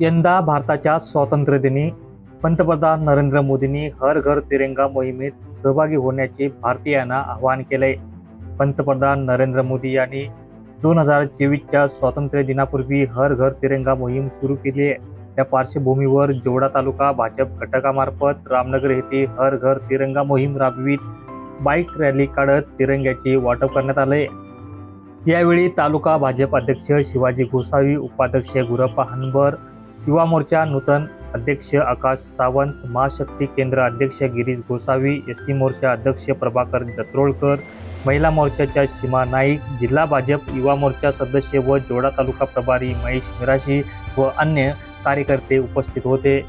यंदा भारताच्या स्वातंत्र्यदिनी पंतप्रधान नरेंद्र मोदींनी हर घर तिरंगा मोहिमेत सहभागी होण्याचे भारतीयांना आवाहन केले. पंतप्रधान नरेंद्र मोदी यांनी 2024च्या स्वातंत्र्य दिनापूर्वी हर घर तिरंगा मोहीम सुरू केली आहे. त्या पार्श्वभूमीवर जोडा तालुका भाजप घटकामार्फत रामनगर येथे हर घर तिरंगा मोहीम राबवित बाईक रॅली काढत तिरंग्याचे वाटप करण्यात आले. यावेळी तालुका भाजप अध्यक्ष शिवाजी गोसावी, उपाध्यक्ष गुरप्पा हनबर, युवा मोर्चा नूतन अध्यक्ष आकाश सावंत, महाशक्ती केंद्र अध्यक्ष गिरीश गोसावी, एससी मोर्चा अध्यक्ष प्रभाकर जत्रोळकर, महिला मोर्चाच्या सीमा नाईक, जिल्हा भाजप युवा मोर्चा सदस्य व जोडा तालुका प्रभारी महेश मिराशी व अन्य कार्यकर्ते उपस्थित होते.